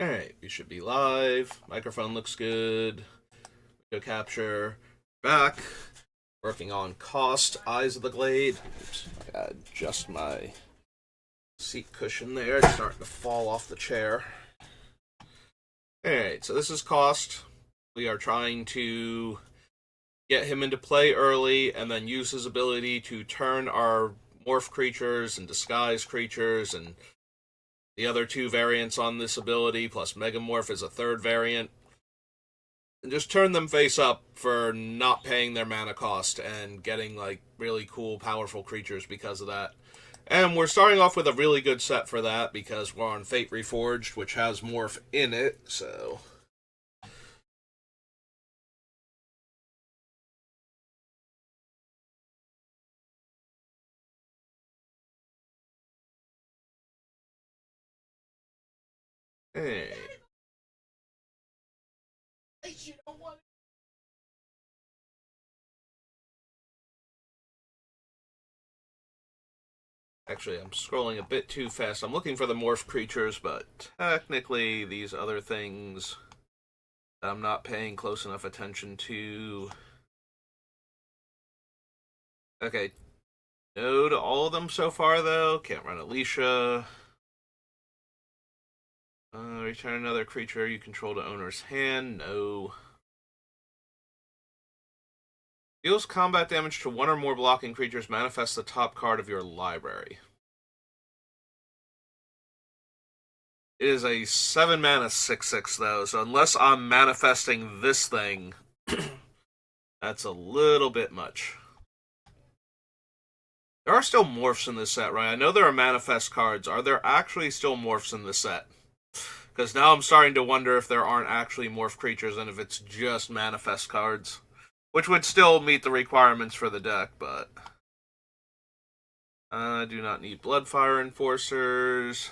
Alright, we should be live. Microphone looks good. Video capture. Back. Working on Kaust, Eyes of the Glade. Oops, I gotta adjust my seat cushion there. It's starting to fall off the chair. Alright, so this is Kaust. We are trying to get him into play early and then use his ability to turn our morph creatures and disguise creatures and the other two variants on this ability, plus Megamorph is a third variant. And just turn them face up for not paying their mana cost and getting, like, really cool, powerful creatures because of that. And we're starting off with a really good set for that because we're on Fate Reforged, which has Morph in it, so... Hey. Actually, I'm scrolling a bit too fast. I'm looking for the morph creatures, but technically these other things that I'm not paying close enough attention to. Okay, no to all of them so far, though. Can't run Alicia. Return another creature you control to owner's hand. No. Deals combat damage to one or more blocking creatures. Manifest the top card of your library. It is a 7 mana 6/6 though, so unless I'm manifesting this thing, that's a little bit much. There are still morphs in this set, right? I know there are manifest cards. Are there actually still morphs in this set? Because now I'm starting to wonder if there aren't actually morph creatures and if it's just manifest cards. Which would still meet the requirements for the deck, but... I do not need Bloodfire Enforcers.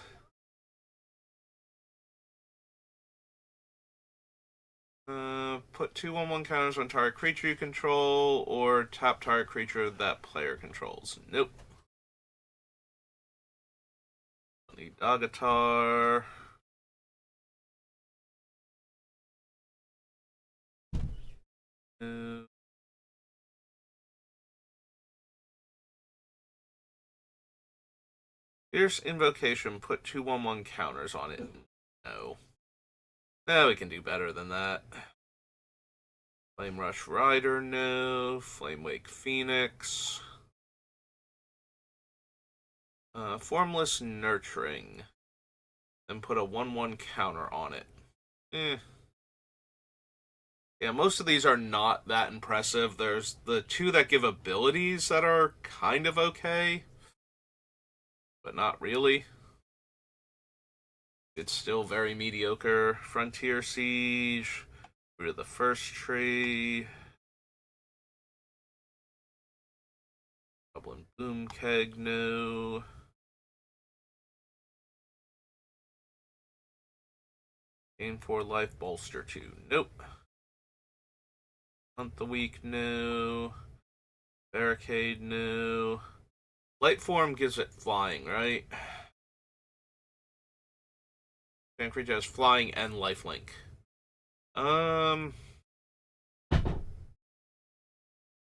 Put 2/1/1 counters on target creature you control, or tap target creature that player controls. Nope. Don't need Dagatar. Fierce Invocation, put 2/1/1 counters on it. No. No, we can do better than that. Flame Rush Rider, no. Flame Wake Phoenix. Formless Nurturing. And put a 1/1 counter on it. Yeah, most of these are not that impressive. There's the two that give abilities that are kind of okay, but not really. It's still very mediocre. Frontier Siege, Root of the First Tree, Goblin Boom Keg, no. Gain 4 life, bolster 2, nope. Hunt the Weak, no. Barricade, no. Light Form gives it flying, right? Fan creature has flying and lifelink.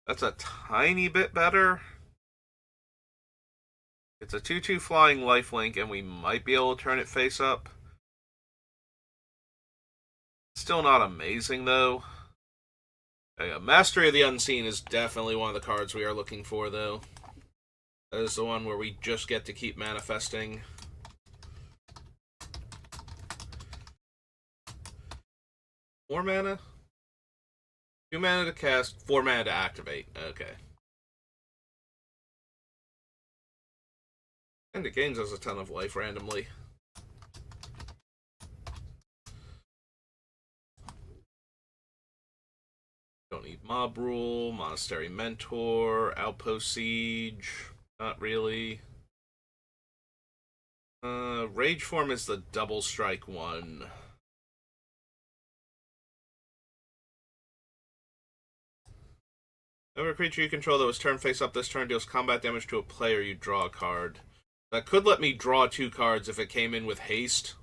That's a tiny bit better. It's a 2/2 flying lifelink, and we might be able to turn it face up. Still not amazing, though. Mastery of the Unseen is definitely one of the cards we are looking for, though. That is the one where we just get to keep manifesting. 4 mana? 2 mana to cast, 4 mana to activate. Okay. And it gains us a ton of life randomly. Don't need Mob Rule, Monastery Mentor, Outpost Siege. Not really. Rage Form is the double strike one. Every creature you control that was turned face up this turn deals combat damage to a player, you draw a card. That could let me draw 2 cards if it came in with haste.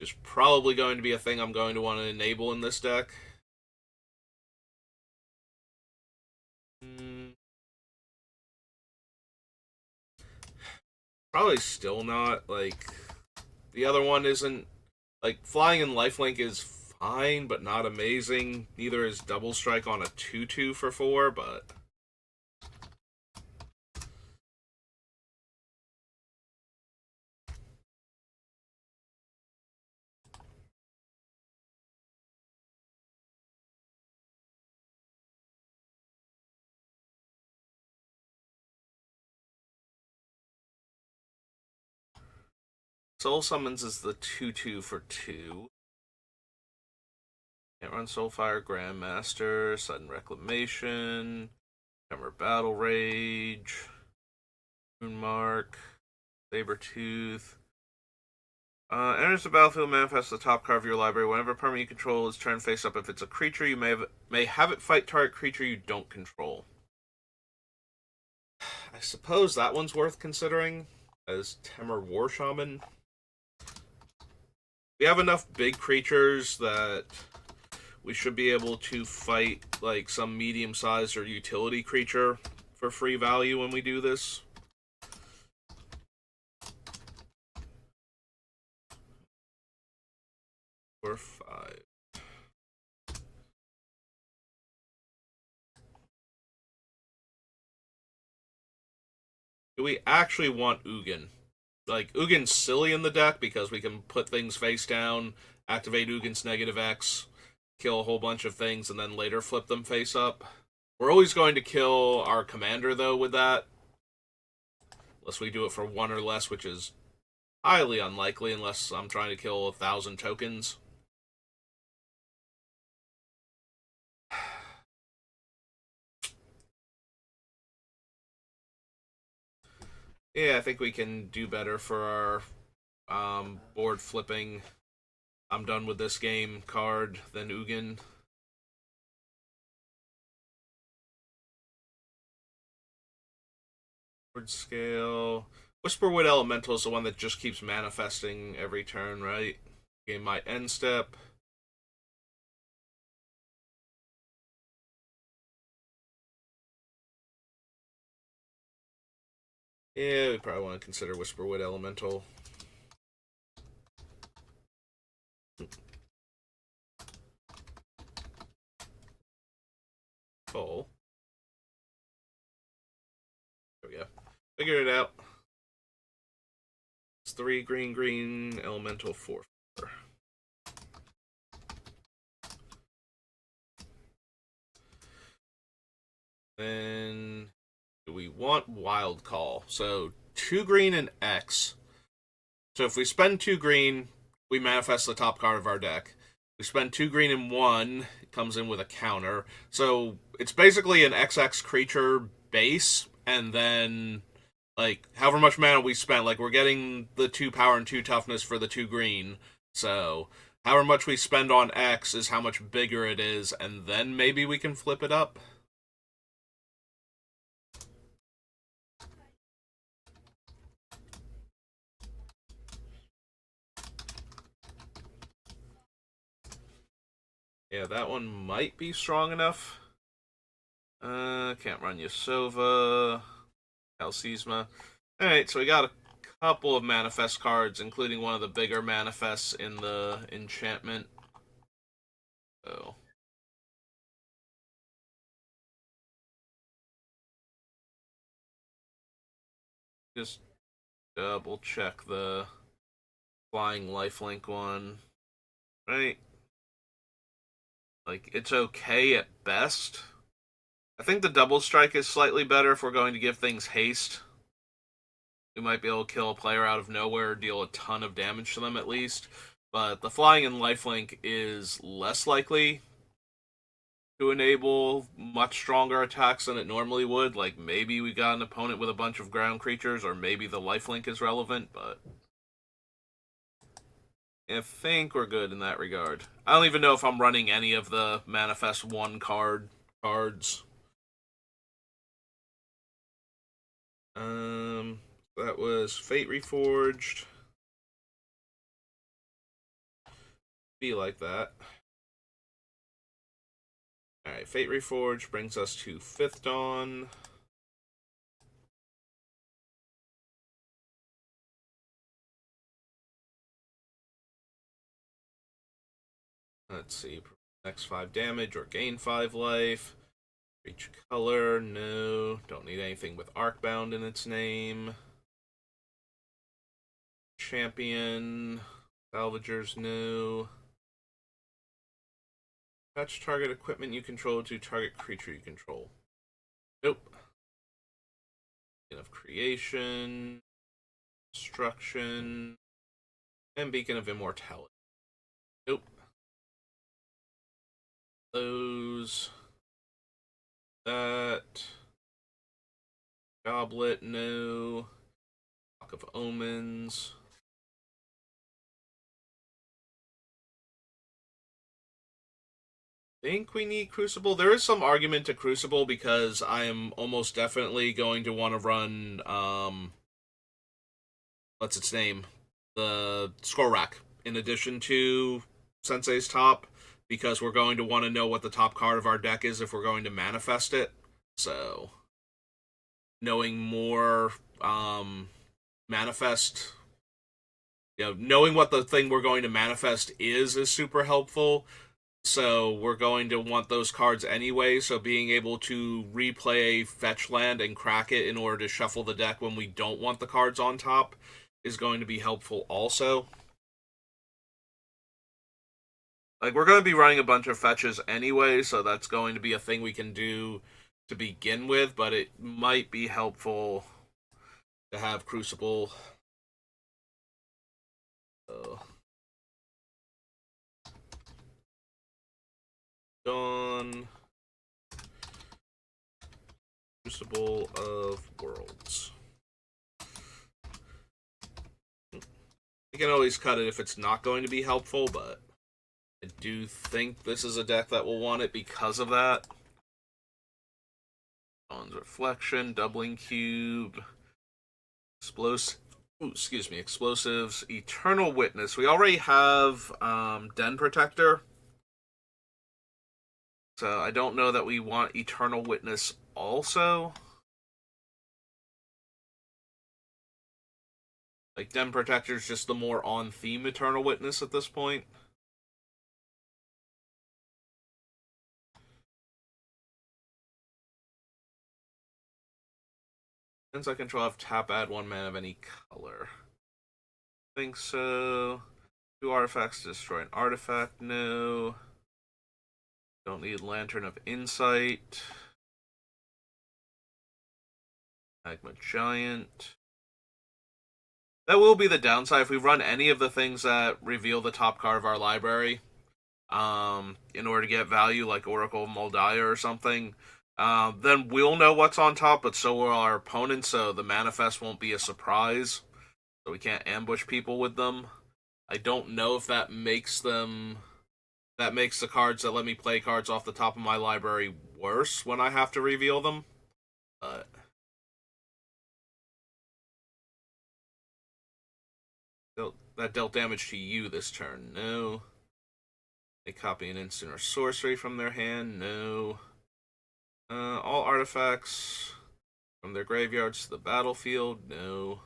is probably going to be a thing I'm going to want to enable in this deck. Probably still not. Like, the other one isn't. Like, flying in lifelink is fine, but not amazing. Neither is double strike on a 2/2 for 4, but. Soul Summons is the 2/2 for 2. Can't run Soulfire, Grandmaster, Sudden Reclamation, Hammer Battle Rage, Moonmark, Sabertooth. Enters the battlefield, manifests the top card of your library. Whenever a permanent you control is turned face up, if it's a creature, you may have it fight target creature you don't control. I suppose that one's worth considering as Temur War Shaman. We have enough big creatures that we should be able to fight like some medium-sized or utility creature for free value when we do this. Or 5. Do we actually want Ugin? Like, Ugin's silly in the deck because we can put things face down, activate Ugin's -X, kill a whole bunch of things, and then later flip them face up. We're always going to kill our commander, though, with that. Unless we do it for 1 or less, which is highly unlikely unless I'm trying to kill 1,000 tokens. Yeah, I think we can do better for our board flipping I'm done with this game card than Ugin. Board scale. Whisperwood Elemental is the one that just keeps manifesting every turn, right? Game might end step. Yeah, we probably want to consider Whisperwood Elemental. Full. There we go. Figured it out. It's 3 green, green, Elemental 4. Then do we want Wild Call? So 2 green and X. So if we spend 2 green, we manifest the top card of our deck. We spend 2 green and 1, it comes in with a counter. So it's basically an XX creature base, and then like however much mana we spent, like we're getting the 2 power and 2 toughness for the 2 green. So however much we spend on X is how much bigger it is, and then maybe we can flip it up. Yeah, that one might be strong enough. Can't run Yasova, Calcisma. Alright, so we got a couple of manifest cards, including one of the bigger manifests in the enchantment. So. Just double check the flying lifelink one. Right? Like, it's okay at best. I think the double strike is slightly better if we're going to give things haste. We might be able to kill a player out of nowhere, deal a ton of damage to them at least. But the flying and lifelink is less likely to enable much stronger attacks than it normally would. Like, maybe we got an opponent with a bunch of ground creatures, or maybe the lifelink is relevant, but I think we're good in that regard. I don't even know if I'm running any of the Manifest 1 cards. That was Fate Reforged. Be like that. Alright, Fate Reforged brings us to 5th Dawn. Let's see. Next 5 damage or gain 5 life. Reach color, no. Don't need anything with Arcbound in its name. Champion. Salvagers, no. Attach target equipment you control to target creature you control. Nope. Beacon of Creation. Destruction. And Beacon of Immortality. Nope. Those. That. Goblet, no. Book of Omens. Think we need Crucible. There is some argument to Crucible because I am almost definitely going to want to run what's its name? The Scroll Rack in addition to Sensei's Top, because we're going to want to know what the top card of our deck is if we're going to manifest it. So knowing more manifest, knowing what the thing we're going to manifest is super helpful. So we're going to want those cards anyway, so being able to replay a fetch land and crack it in order to shuffle the deck when we don't want the cards on top is going to be helpful also. Like, we're going to be running a bunch of fetches anyway, so that's going to be a thing we can do to begin with, but it might be helpful to have Crucible. Dawn. Crucible of Worlds. You can always cut it if it's not going to be helpful, but I do think this is a deck that will want it because of that. Dawn's Reflection, Doubling Cube, Explosives, Eternal Witness. We already have Den Protector, so I don't know that we want Eternal Witness also. Like, Den Protector's just the more on-theme Eternal Witness at this point. Since I control, have tap, add 1 mana of any color. I think so. 2 artifacts to destroy an artifact, no. Don't need Lantern of Insight. Magma Giant. That will be the downside. If we run any of the things that reveal the top card of our library, in order to get value, like Oracle of Moldiah or something, then we'll know what's on top, but so will our opponents, so the manifest won't be a surprise. So we can't ambush people with them. I don't know if that makes the cards that let me play cards off the top of my library worse when I have to reveal them. But that dealt damage to you this turn. No. They copy an instant or sorcery from their hand. No. All artifacts from their graveyards to the battlefield. No.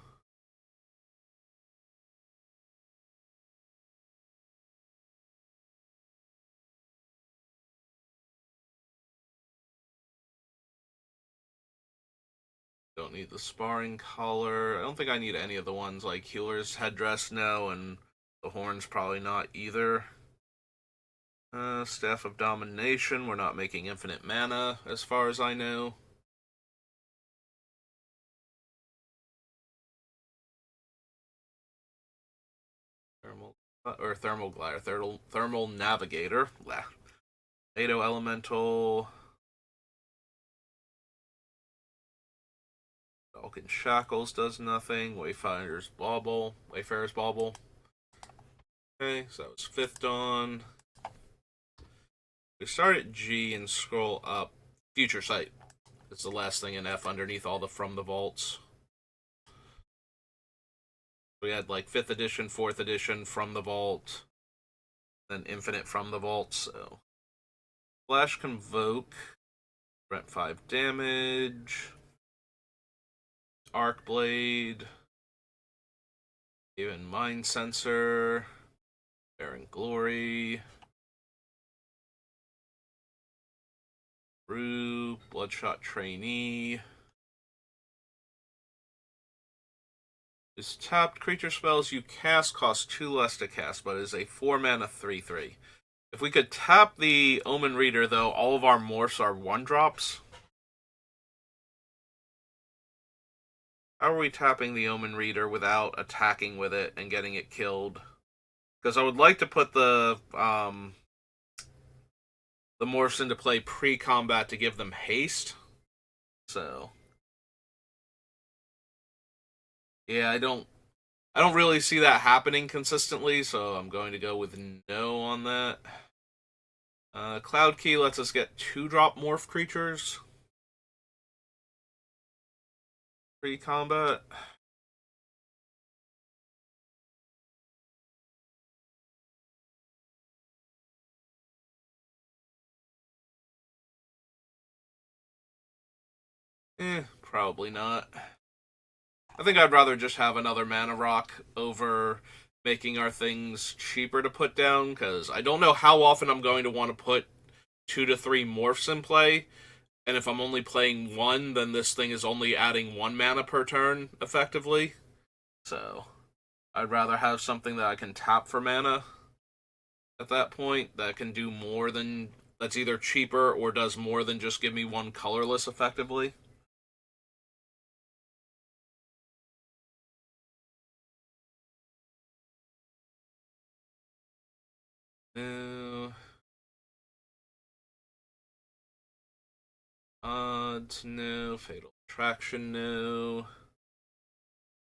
Don't need the sparring collar. I don't think I need any of the ones like Healer's Headdress, no, and the Horn's probably not either. Staff of Domination. We're not making infinite mana, as far as I know. Thermal Glider. Thermal Navigator. Nato Elemental. Falcon Shackles does nothing. Wayfarer's Bauble. Okay, so that was 5th Dawn. We start at G and scroll up. Future Sight. It's the last thing in F underneath all the From the Vaults. We had like 5th edition, 4th edition, From the Vault, then infinite from the vault, so. Flash Convoke. Rent 5 damage. Arc Blade. Even Mind Sensor. Bearing Glory. Brew. Bloodshot Trainee. Is tapped. Creature spells you cast cost 2 less to cast, but is a 4 mana 3/3. If we could tap the Omen Reader, though, all of our morphs are 1-drops. How are we tapping the Omen Reader without attacking with it and getting it killed? Because I would like to put the morphs into play pre-combat to give them haste. So yeah, I don't really see that happening consistently, so I'm going to go with no on that. Cloud Key lets us get 2-drop morph creatures pre-combat. Probably not. I think I'd rather just have another mana rock over making our things cheaper to put down, because I don't know how often I'm going to want to put 2 to 3 morphs in play, and if I'm only playing 1, then this thing is only adding 1 mana per turn, effectively. So, I'd rather have something that I can tap for mana at that point, that can do more than, that's either cheaper or does more than just give me 1 colorless, effectively. No. Odds, no. Fatal Attraction, no.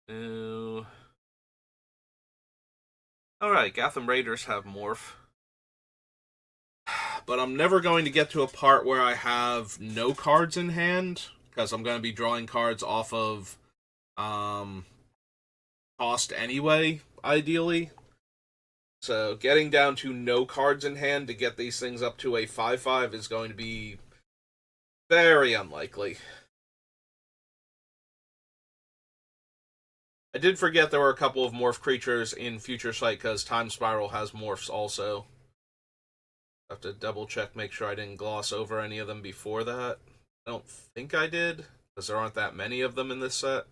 No. Alright, Gotham Raiders have Morph. But I'm never going to get to a part where I have no cards in hand, because I'm going to be drawing cards off of cost anyway, ideally. So getting down to no cards in hand to get these things up to a 5/5 is going to be very unlikely. I did forget there were a couple of morph creatures in Future Sight, because Time Spiral has morphs also. I have to double check, make sure I didn't gloss over any of them before that. I don't think I did, because there aren't that many of them in this set.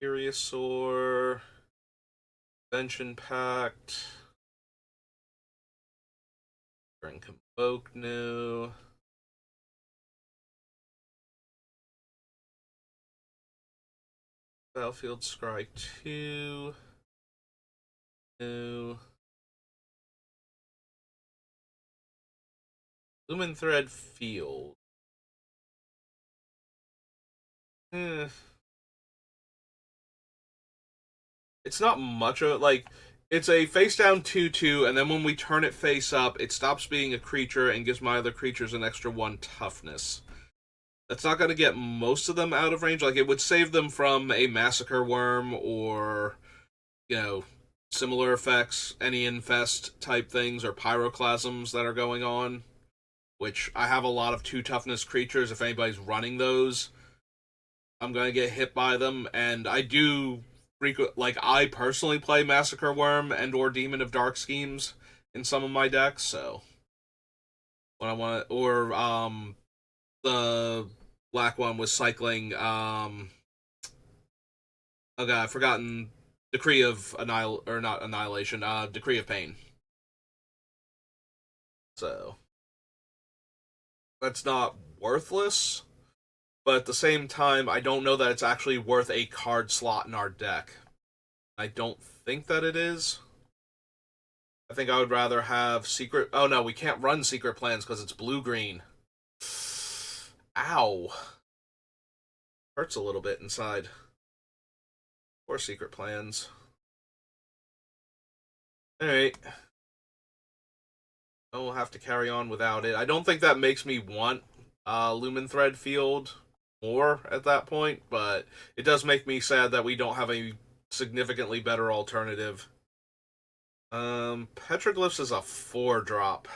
Curiosaur, Convention Pact, and Convoke new. Battlefield Scry 2. New. Lumen Thread Field. It's not much of it. Like, it's a face down 2/2, and then when we turn it face up, it stops being a creature and gives my other creatures an extra 1 toughness. That's not going to get most of them out of range. Like, it would save them from a Massacre Worm or, similar effects, any infest type things, or pyroclasms that are going on, which I have a lot of 2 toughness creatures. If anybody's running those, I'm going to get hit by them, and I do I personally play Massacre Worm and or Demon of Dark Schemes in some of my decks, so when I want or the black one was cycling oh god, I've forgotten Decree of not Annihilation, Decree of Pain. So that's not worthless, but at the same time, I don't know that it's actually worth a card slot in our deck. I don't think that it is. I think I would rather have secret. Oh no, we can't run secret plans because it's blue-green. Ow. Hurts a little bit inside. Or secret plans. Alright. I'll have to carry on without it. I don't think that makes me want Lumen Thread Field more at that point, but it does make me sad that we don't have a significantly better alternative. Petroglyphs is a 4-drop.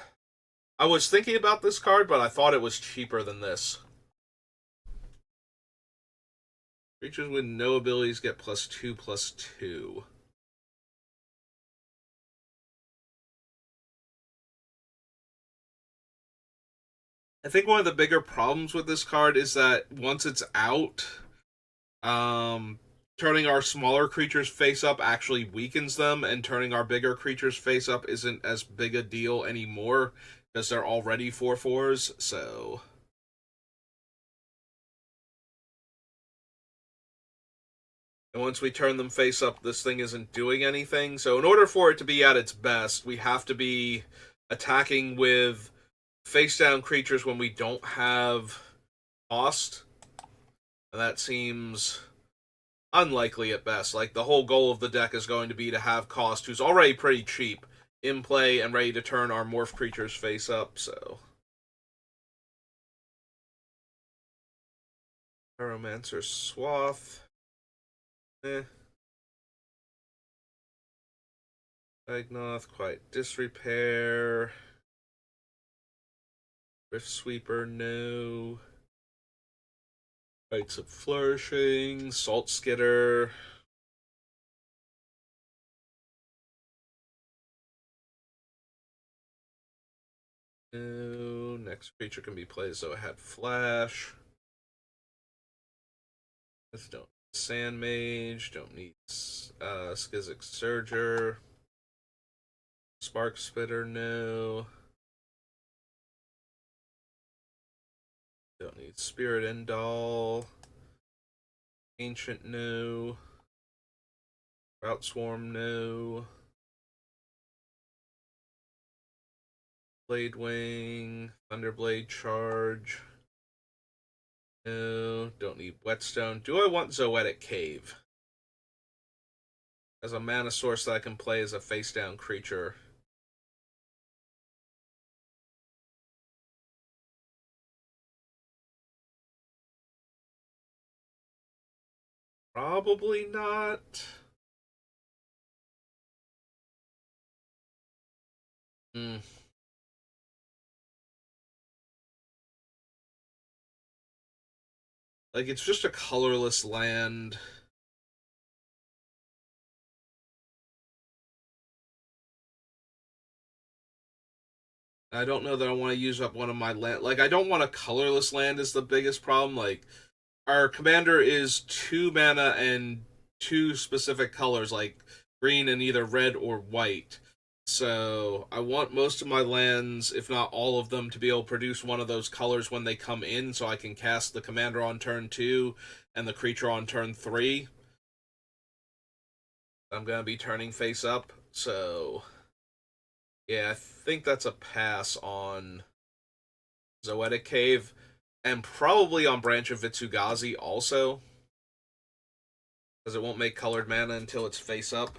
I was thinking about this card, but I thought it was cheaper than this. Creatures with no abilities get +2/+2. I think one of the bigger problems with this card is that once it's out, um, turning our smaller creatures face up actually weakens them, and turning our bigger creatures face up isn't as big a deal anymore because they're already 4/4s. So, and once we turn them face up, this thing isn't doing anything. So, in order for it to be at its best, we have to be attacking with face down creatures when we don't have cost. And that seems unlikely at best. Like, the whole goal of the deck is going to be to have Kaust, who's already pretty cheap, in play and ready to turn our morph creatures face up, so. Pyromancer Swath. Eh. Agnoth, Quiet Disrepair. Rift Sweeper, no. Rites of Flourishing. Salt Skitter. No. Next creature can be played, so it had Flash. Let's don't. Sand Mage. Don't need Skizzic Surger. Spark Spitter, no. Don't need Spirit Endall. Ancient, no. Route Swarm, no. Blade Wing. Thunderblade Charge. No. Don't need Whetstone. Do I want Zoetic Cave? As a mana source that I can play as a face down creature. Probably not. Hmm. Like, it's just a colorless land. I don't know that I want to use up one of my land. Like, I don't want a colorless land is the biggest problem. Like, our commander is 2 mana and 2 specific colors, like green and either red or white. So I want most of my lands, if not all of them, to be able to produce one of those colors when they come in, so I can cast the commander on turn 2 and the creature on turn 3. I'm gonna be turning face up, so yeah, I think that's a pass on Zoetic Cave, and probably on Branch of Vitsugazi also, because it won't make colored mana until it's face up.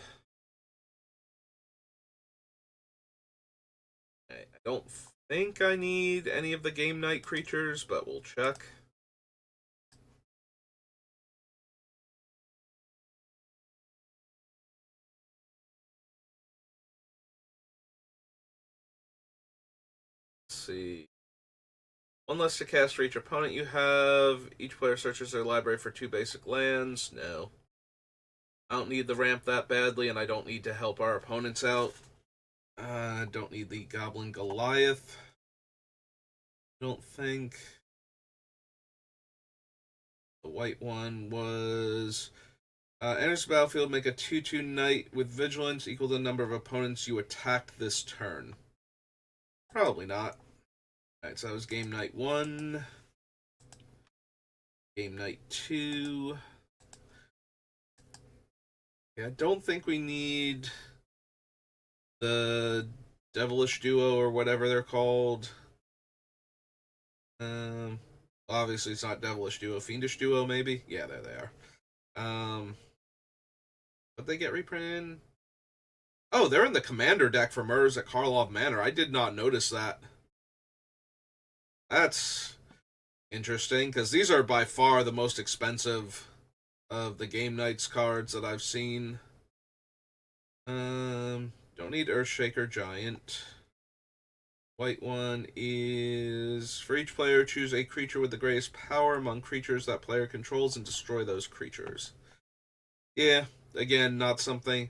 I don't think I need any of the Game Night creatures, but we'll check. Let's see. 1 less to cast for each opponent you have. Each player searches their library for 2 basic lands. No. I don't need the ramp that badly, and I don't need to help our opponents out. Don't need the Goblin Goliath. Don't think. The white one was enters the battlefield, make a 2/2 knight with vigilance equal to the number of opponents you attacked this turn. Probably not. Alright, so that was game night 1. Game night 2. Yeah, I don't think we need the Devilish Duo or whatever they're called. Obviously it's not Devilish Duo, Fiendish Duo maybe? Yeah, there they are. But they get reprinted. Oh, they're in the commander deck for Murders at Karlov Manor. I did not notice that. That's interesting, because these are by far the most expensive of the Game Knights cards that I've seen. Don't need Earthshaker Giant. White one is for each player, choose a creature with the greatest power among creatures that player controls and destroy those creatures. Yeah, again, not something.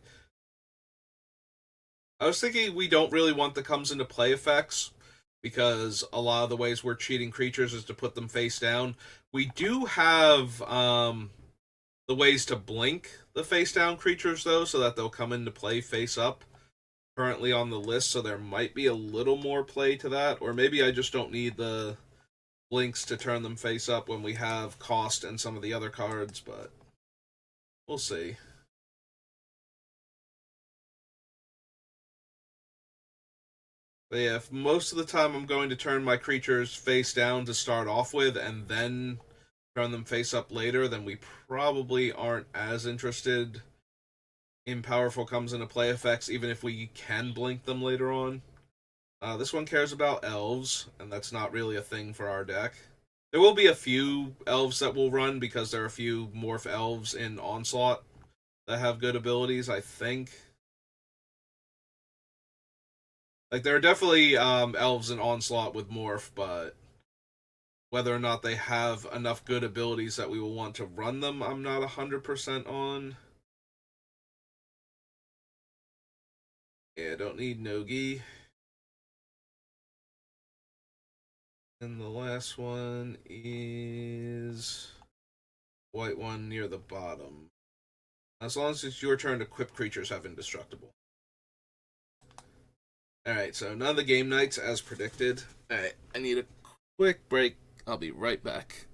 I was thinking we don't really want the comes into play effects because a lot of the ways we're cheating creatures is to put them face down. We do have the ways to blink the face down creatures though, so that they'll come into play face up. Currently on the list, so there might be a little more play to that, or maybe I just don't need the blinks to turn them face up when we have Kaust and some of the other cards, but we'll see. But yeah, if most of the time I'm going to turn my creatures face down to start off with and then turn them face up later, then we probably aren't as interested in powerful comes into play effects, even if we can blink them later on. This one cares about elves, and that's not really a thing for our deck. There will be a few elves that will run because there are a few morph elves in Onslaught that have good abilities, I think. Like, there are definitely elves in Onslaught with morph, but whether or not they have enough good abilities that we will want to run them, I'm not 100% on. Yeah, don't need Nogi. And the last one is white one near the bottom. As long as it's your turn to equip creatures have indestructible. Alright, so none of the game nights as predicted. Alright, I need a quick break. I'll be right back.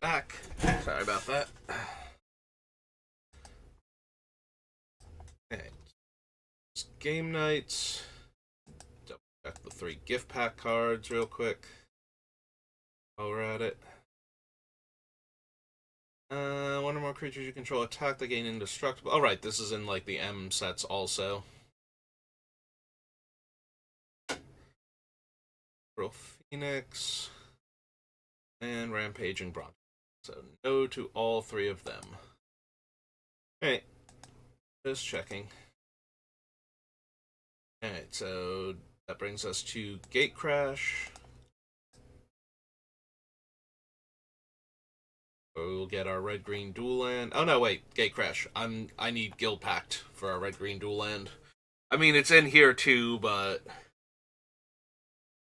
Back. Sorry about that. Okay. Game nights. Double check the 3 gift pack cards real quick while we're at it. One or more creatures you control attack, they gain indestructible. Oh, right, this is in like the M sets also. Pearl Phoenix and Rampaging Bronze. So no to all 3 of them. Alright, just checking. Alright, so that brings us to Gate Crash. We'll get our red-green dual land. Oh no, wait, Gate Crash. I need Guild Pact for our red-green dual land. I mean, it's in here too, but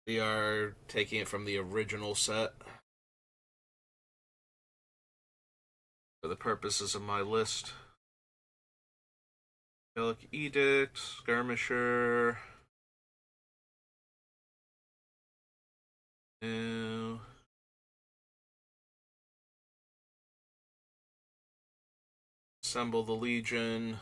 we are taking it from the original set for the purposes of my list. Angelic Edict, Skirmisher. No. Assemble the Legion.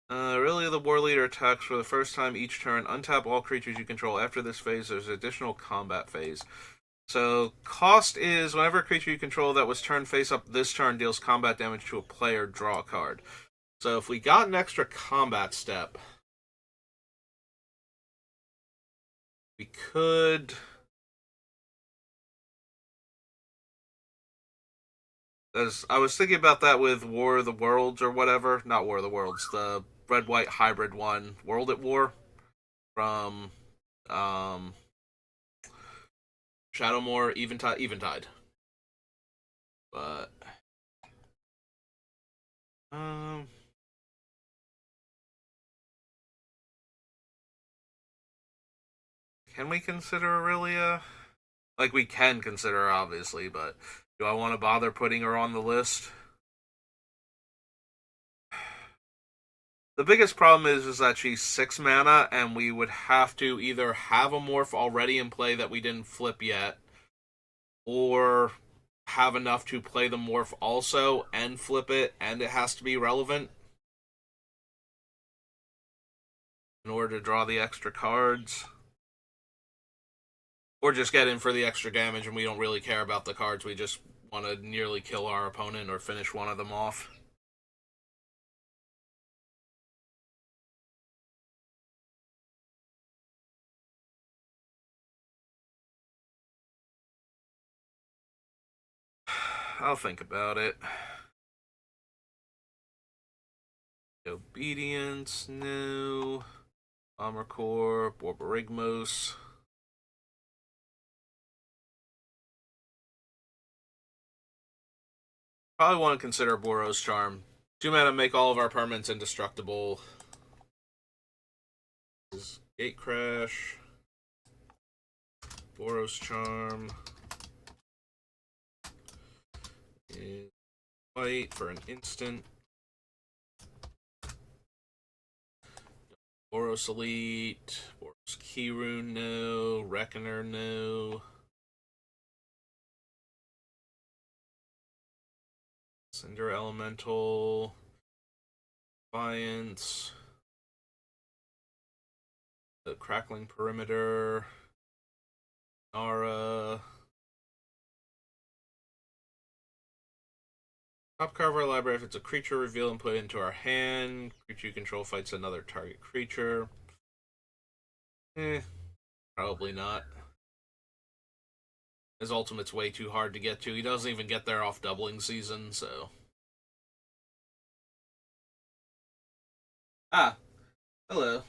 Really, the War Leader attacks for the first time each turn. Untap all creatures you control. After this phase, there's an additional combat phase. So, cost is whenever a creature you control that was turned face up this turn deals combat damage to a player, draw a card. So, if we got an extra combat step, we could. I was thinking about that with War of the Worlds or whatever. Not War of the Worlds, the red-white hybrid one, World at War, from Shadowmoor, Eventide. But can we consider Aurelia? Like, we can consider her, obviously, but do I want to bother putting her on the list? The biggest problem is that she's 6 mana, and we would have to either have a morph already in play that we didn't flip yet, or have enough to play the morph also and flip it, and it has to be relevant in order to draw the extra cards. Or just get in for the extra damage and we don't really care about the cards, we just want to nearly kill our opponent or finish one of them off. I'll think about it. Obedience, no. Armor Core, Borborygmos. Probably want to consider Boros Charm. 2 mana make all of our permanents indestructible. Gate Crash. Boros Charm. Is white for an instant. Boros Elite. Boros Keyrune, no. Reckoner, no. Cinder Elemental. Defiance. The Crackling Perimeter. Nara. Top card of our library, if it's a creature, reveal and put it into our hand. Creature you control fights another target creature. Probably not. His ultimate's way too hard to get to. He doesn't even get there off doubling season, so. Ah, hello.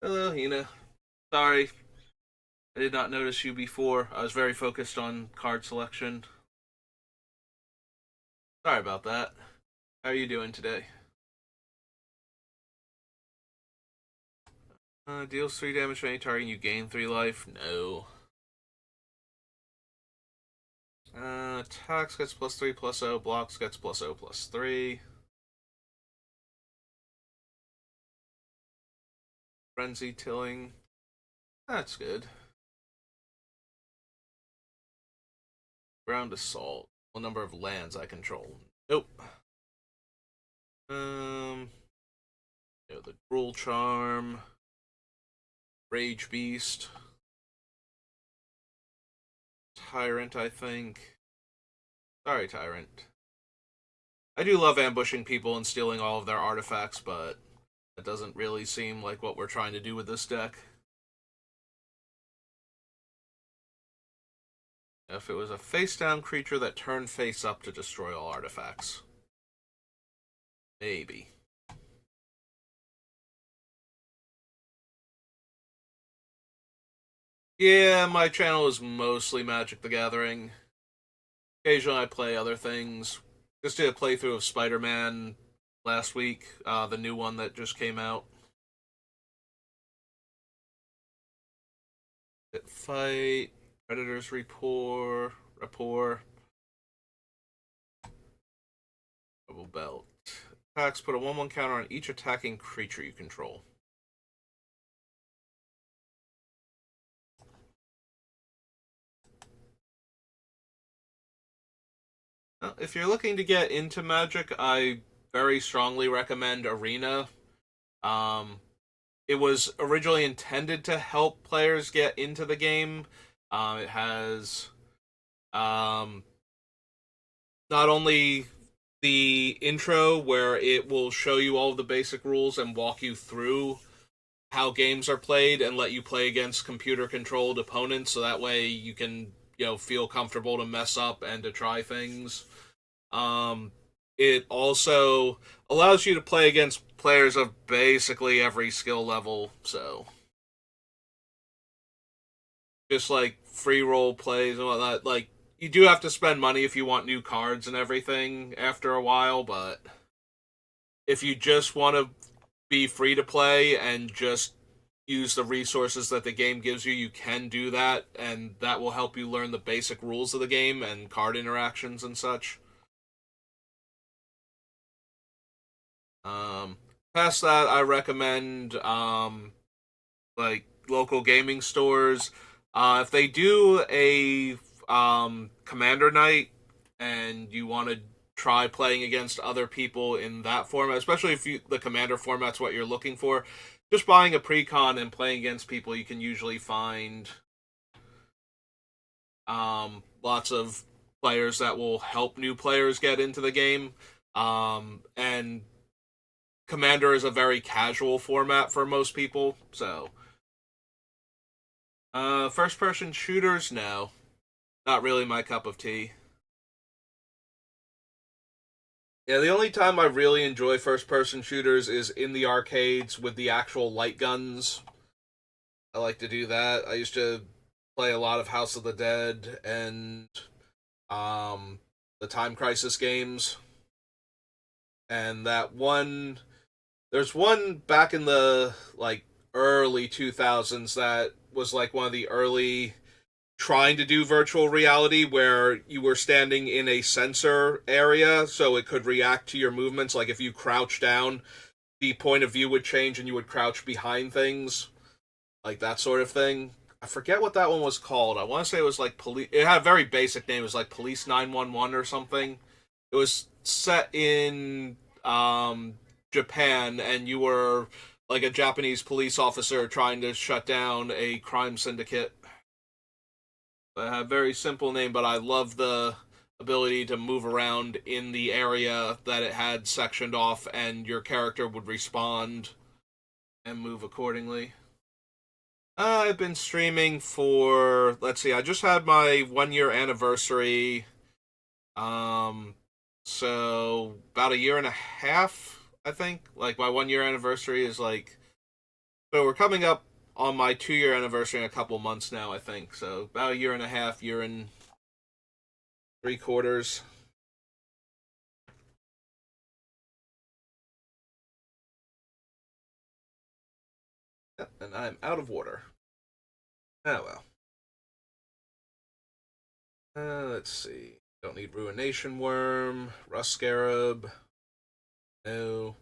Hello, Hina. Sorry, I did not notice you before. I was very focused on card selection. Sorry about that. How are you doing today? Deals 3 damage to any target, you gain 3 life? No. Attacks gets +3/+0, blocks gets +0/+3. Frenzy Tilling. That's good. Ground assault. What number of lands I control? Nope. The Cruel Charm, Rage Beast, Tyrant, I think. Sorry, Tyrant. I do love ambushing people and stealing all of their artifacts, but that doesn't really seem like what we're trying to do with this deck. If it was a face-down creature that turned face-up to destroy all artifacts. Maybe. Yeah, my channel is mostly Magic the Gathering. Occasionally I play other things. Just did a playthrough of Spider-Man last week, the new one that just came out. Fight, Predators Rapport, Double Belt. Attacks put a 1/1 counter on each attacking creature you control. Now, if you're looking to get into Magic, I very strongly recommend Arena. It was originally intended to help players get into the game. It has not only the intro where it will show you all of the basic rules and walk you through how games are played and let you play against computer controlled opponents so that way you can feel comfortable to mess up and to try things. It also allows you to play against players of basically every skill level, so just like free roll plays and whatnot. Like, you do have to spend money if you want new cards and everything after a while, but if you just want to be free to play and just use the resources that the game gives you, you can do that, and that will help you learn the basic rules of the game and card interactions and such. Um, Past that, I recommend like local gaming stores. If they do a commander night and you want to try playing against other people in that format, especially if the commander format's what you're looking for, just buying a precon and playing against people, you can usually find lots of players that will help new players get into the game. And Commander is a very casual format for most people, so first person shooters, no. Not really my cup of tea. Yeah, the only time I really enjoy first person shooters is in the arcades with the actual light guns. I like to do that. I used to play a lot of House of the Dead and um the Time Crisis games. And there's one back in the like early 2000s that was like one of the early trying to do virtual reality where you were standing in a sensor area so it could react to your movements. Like if you crouch down, the point of view would change and you would crouch behind things, like that sort of thing. I forget what that one was called. I want to say it was like police. It had a very basic name. It was like Police 911 or something. It was set in Japan, and you were like a Japanese police officer trying to shut down a crime syndicate. It had a very simple name, but I love the ability to move around in the area that it had sectioned off, and your character would respond and move accordingly. I've been streaming for, let's see, I just had my 1 year anniversary. Um, so about a year and a half, I think. Like my 1 year anniversary is like, so we're coming up on my 2 year anniversary in a couple months now, I think. So about a year and a half, year and 3/4. Yep, and I'm out of water. Oh well. Let's see. Don't need Ruination Worm, Rust Scarab. No.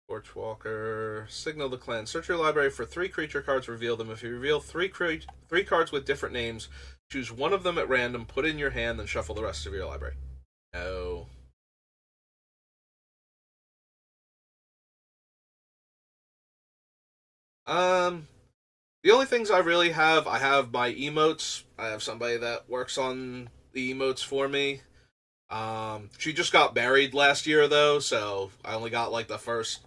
Torchwalker. Signal the clan. Search your library for 3 creature cards. Reveal them. If you reveal three cards with different names, Choose one of them at random, put it in your hand, then shuffle the rest of your library. No. Um, the only things I have my emotes. I have somebody that works on the emotes for me. She just got married last year though, so I only got like the first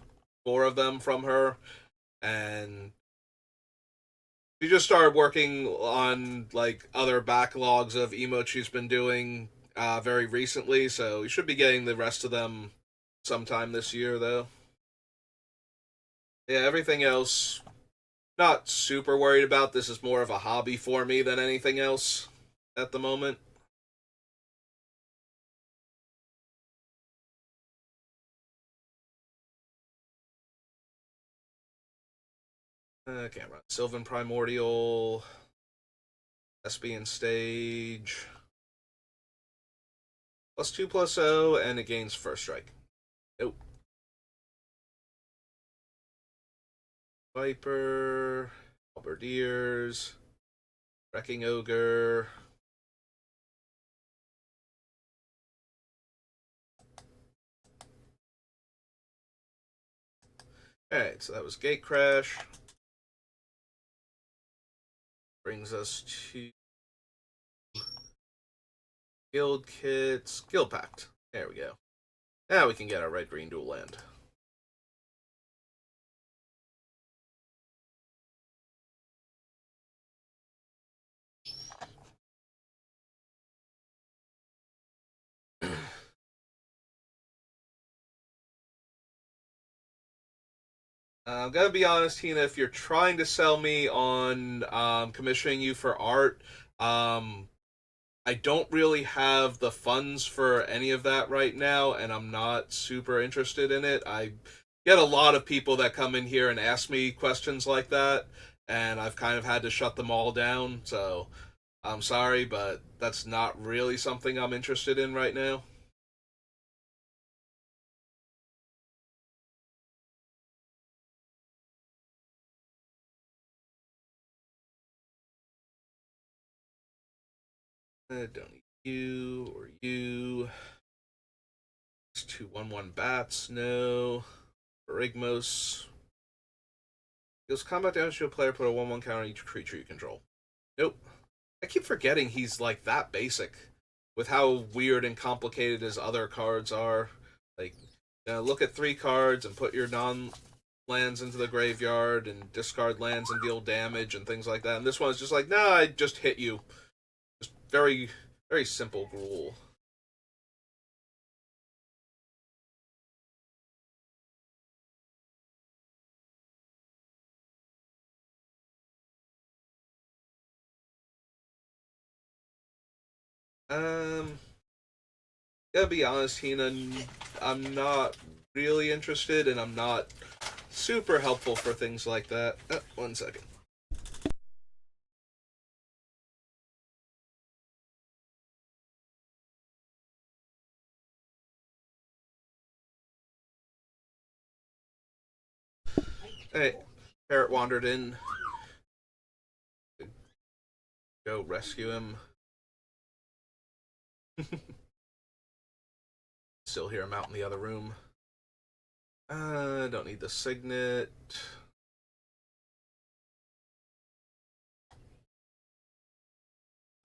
four of them from her, and she just started working on like other backlogs of emotes she's been doing very recently. So you should be getting the rest of them sometime this year though. Yeah, everything else not super worried about. This is more of a hobby for me than anything else at the moment. Can't run. Sylvan Primordial, Thespian Stage, +2/+0, and it gains first strike. Nope. Viper, Halberdiers, Wrecking Ogre. Alright, so that was Gate Crash. Brings us to Guild Kits, Guild Pact. There we go. Now we can get our red green dual land. I'm gonna be honest, Tina. If you're trying to sell me on commissioning you for art, um, I don't really have the funds for any of that right now, and I'm not super interested in it. I get a lot of people that come in here and ask me questions like that, and I've kind of had to shut them all down. So I'm sorry, but that's not really something I'm interested in right now. Don't need you or you. It's 2/1/1 bats. No. Rigmos. Deals combat damage to a player, put a 1/1 counter on each creature you control. Nope. I keep forgetting he's like that basic with how weird and complicated his other cards are. Like, look at three cards and put your non lands into the graveyard and discard lands and deal damage and things like that. And this one's just like, nah, I just hit you. Just very, very simple rule. Um, gotta be honest, Hina, I'm not really interested, and I'm not super helpful for things like that. 1 second. Hey, Parrot wandered in. Go rescue him. Still hear him out in the other room. Don't need the signet.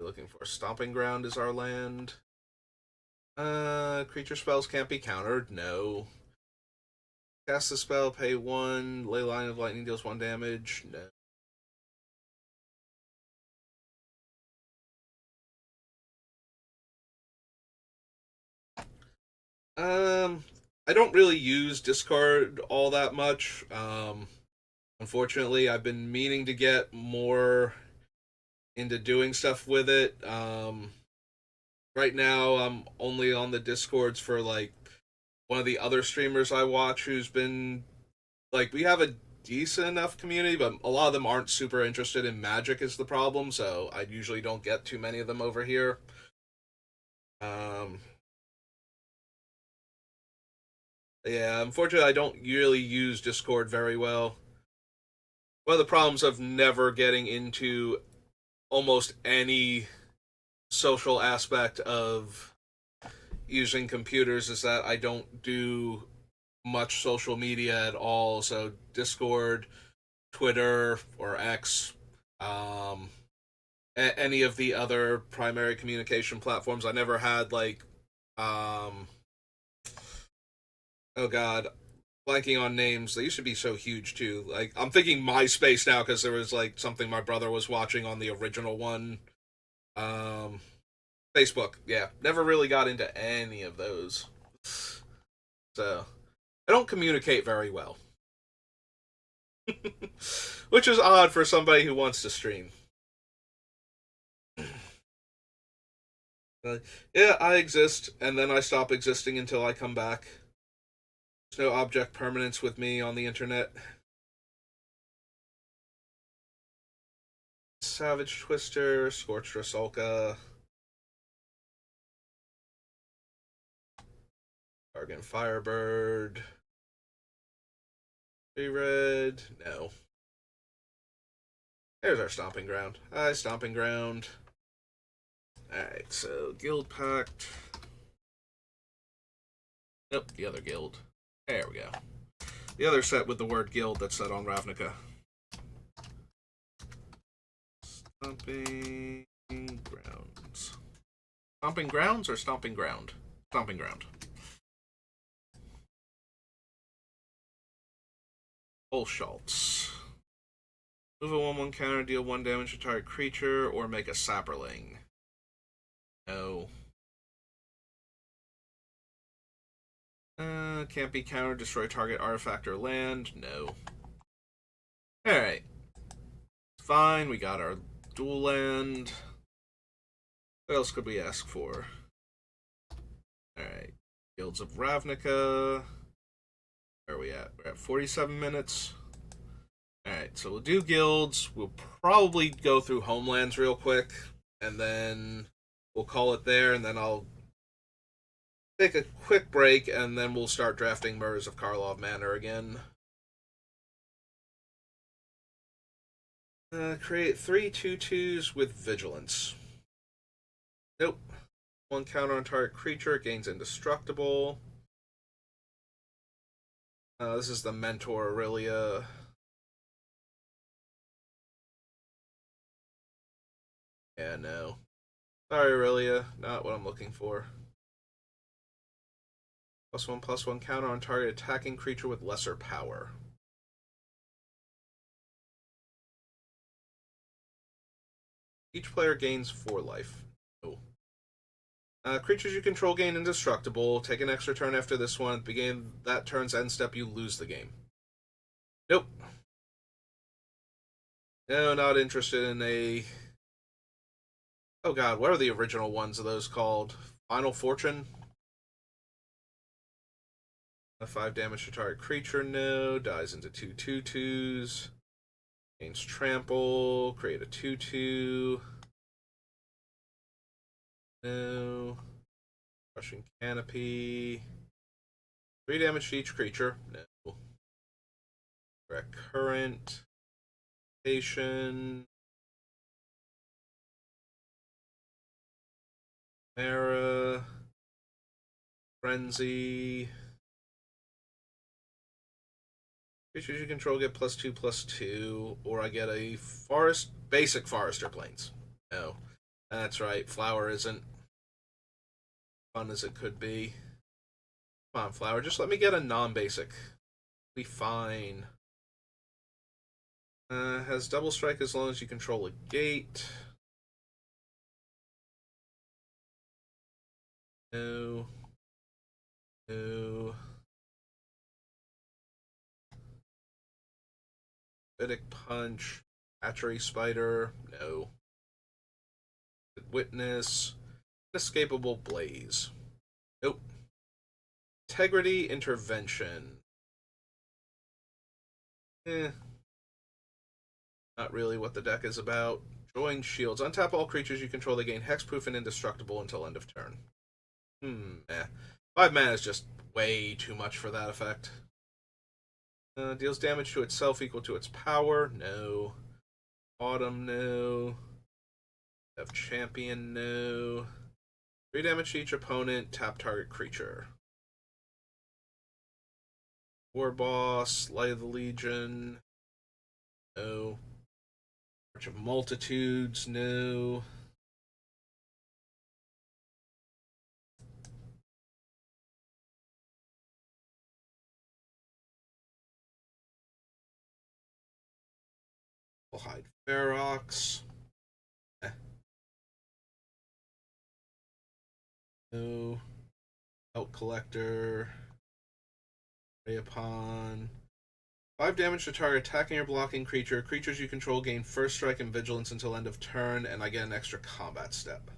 We're looking for Stomping Ground is our land. Creature spells can't be countered. No. Cast the spell, pay 1. Ley Line of Lightning deals 1 damage. No. I don't really use discard all that much. Unfortunately, I've been meaning to get more into doing stuff with it. Right now, I'm only on the discords for like one of the other streamers I watch who's been like, we have a decent enough community, but a lot of them aren't super interested in Magic is the problem. So I usually don't get too many of them over here. Um, yeah, unfortunately, I don't really use Discord very well. One of the problems of never getting into almost any social aspect of using computers is that I don't do much social media at all. So Discord, Twitter, or X, um, any of the other primary communication platforms. I never had like, um, oh god, blanking on names. They used to be so huge too. Like I'm thinking MySpace now because there was like something my brother was watching on the original one. Um, Facebook, yeah, never really got into any of those. So I don't communicate very well, which is odd for somebody who wants to stream. Uh, yeah, I exist, and then I stop existing until I come back. There's no object permanence with me on the internet. Savage Twister, Scorched Rusalka, Gargan Firebird, Tree Red. No. There's our Stomping Ground. Hi, Stomping Ground. Alright, so Guild Pact. Nope, the other guild. There we go. The other set with the word guild that's set on Ravnica. Stomping Grounds. Stomping Grounds or Stomping Ground? Stomping Ground. Bullschultz. Move a 1/1 counter, deal 1 damage to target creature, or make a Sapperling. No. Can't be counter, destroy target artifact or land. No. Alright. Fine, we got our dual land. What else could we ask for? Alright. Guilds of Ravnica. Where are we at? We're at 47 minutes. Alright, so we'll do guilds. We'll probably go through homelands real quick. And then we'll call it there. And then I'll take a quick break. And then we'll start drafting Murders of Karlov Manor again. Create 3 2/2s with Vigilance. Nope. 1 counter on target creature, gains indestructible. This is the Mentor Aurelia. Yeah, no. Sorry, Aurelia. Not what I'm looking for. +1/+1 counter on target attacking creature with lesser power. Each player gains 4 life. Oh. Creatures you control gain indestructible. Take an extra turn after this one. At the beginning of that turn's end step, you lose the game. Nope. No, not interested in a... Oh god, what are the original ones of those called? Final Fortune? A 5 damage to target creature, no. Dies into 2 2/2s. Gains trample. Create a 2/2. No. Crushing Canopy. 3 damage to each creature. No. Direct Current. Station. Mara. Frenzy. Creatures you control get +2/+2, or I get a forest, basic Forester Plains. No. That's right, Flower isn't fun as it could be. Come on, Flower, just let me get a non-basic. Be fine. Has double strike as long as you control a gate. No. No. Vedic Punch. Hatchery Spider. No. Witness. Inescapable Blaze. Nope. Integrity Intervention. Not really what the deck is about. Join Shields. Untap all creatures you control. They gain hexproof and indestructible until end of turn. Eh. 5 mana is just way too much for that effect. Deals damage to itself equal to its power. No. Autumn, no. Have champion, no. 3 damage to each opponent, tap target creature. War Boss, Light of the Legion, no. March of Multitudes, no. We'll hide Ferox. No. Out Collector. Prey upon. 5 damage to target attacking or blocking creature. Creatures you control gain first strike and vigilance until end of turn, and I get an extra combat step.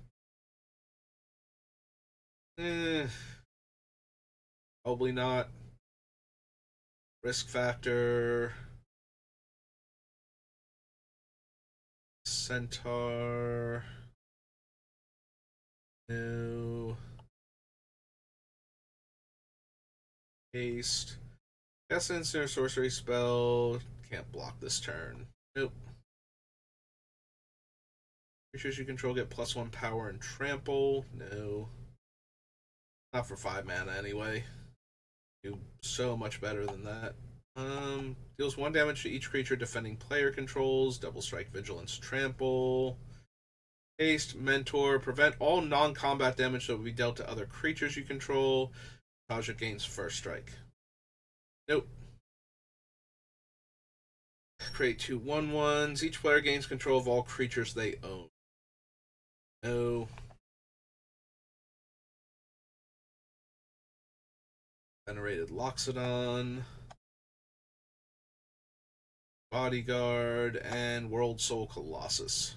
Probably not. Risk factor. Centaur. No. Haste. Cast an instant or sorcery spell. Can't block this turn. Nope. Creatures you control get +1 power and trample. No. Not for 5 mana anyway. Do so much better than that. Deals 1 damage to each creature defending player controls. Double strike, vigilance, trample. Haste, mentor, prevent all non-combat damage that will be dealt to other creatures you control. Taja gains first strike. Nope. Create 2 1/1s. Each player gains control of all creatures they own. No. Venerated Loxodon. Bodyguard, and World Soul Colossus.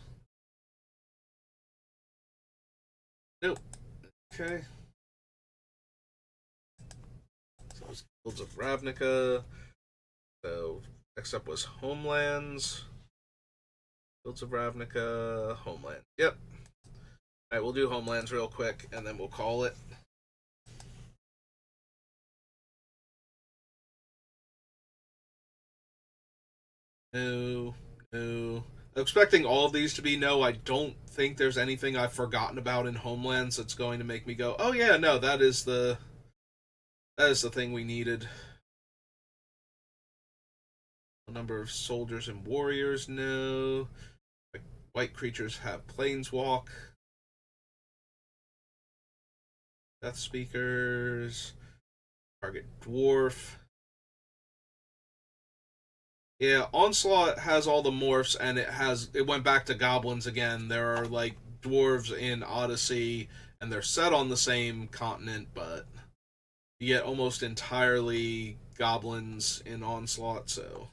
Nope. Okay. So it was Guilds of Ravnica. So next up was Homelands. Guilds of Ravnica, Homeland. Yep. Alright, we'll do Homelands real quick, and then we'll call it. No, no. I'm expecting all of these to be no. I don't think there's anything I've forgotten about in Homelands that's going to make me go, oh yeah, no, that is the thing we needed. A number of soldiers and warriors, no. White creatures have planeswalk. Death Speakers. Target dwarf. Yeah, Onslaught has all the morphs, and it went back to goblins again. There are like dwarves in Odyssey, and they're set on the same continent, but you get almost entirely goblins in Onslaught, so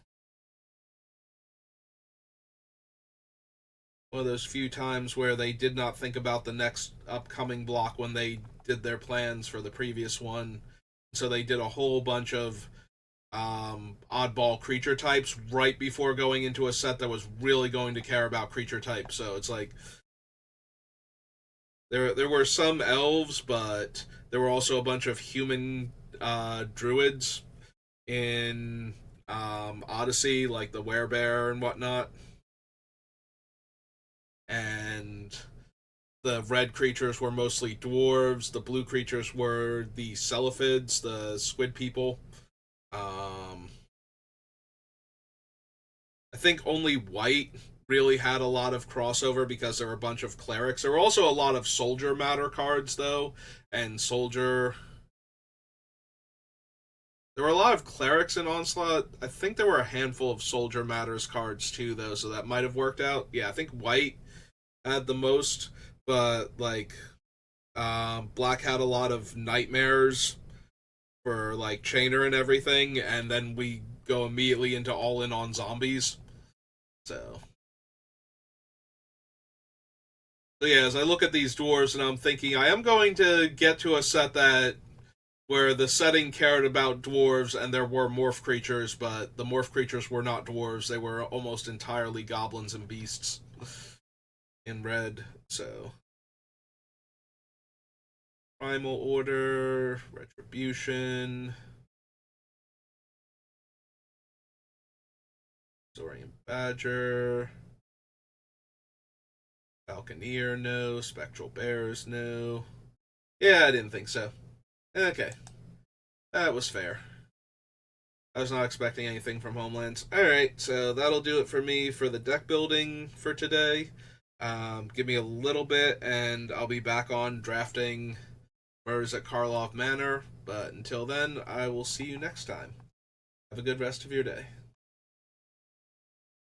one of those few times where they did not think about the next upcoming block when they did their plans for the previous one. So they did a whole bunch of oddball creature types right before going into a set that was really going to care about creature types. So it's like there were some elves, but there were also a bunch of human druids in Odyssey, like the werebear and whatnot. And the red creatures were mostly dwarves. The blue creatures were the cephalids, the squid people. I think only white really had a lot of crossover because there were a bunch of clerics. There were also a lot of soldier matter cards, though, and soldier. There were a lot of clerics in Onslaught. I think there were a handful of soldier matters cards too, though, so that might have worked out. Yeah, I think white had the most, but like Black had a lot of nightmares for like Chainer and everything, and then we go immediately into all in on zombies. So yeah, as I look at these dwarves and I'm thinking I am going to get to a set that where the setting cared about dwarves and there were morph creatures, but the morph creatures were not dwarves, they were almost entirely goblins and beasts in red. So Primal Order, Retribution, Zorian Badger, Falconeer, no. Spectral Bears, no. Yeah, I didn't think so. Okay, that was fair. I was not expecting anything from Homelands. Alright, so that'll do it for me for the deck building for today. Give me a little bit, and I'll be back on drafting Murders at Karlov Manor. But until then, I will see you next time. Have a good rest of your day.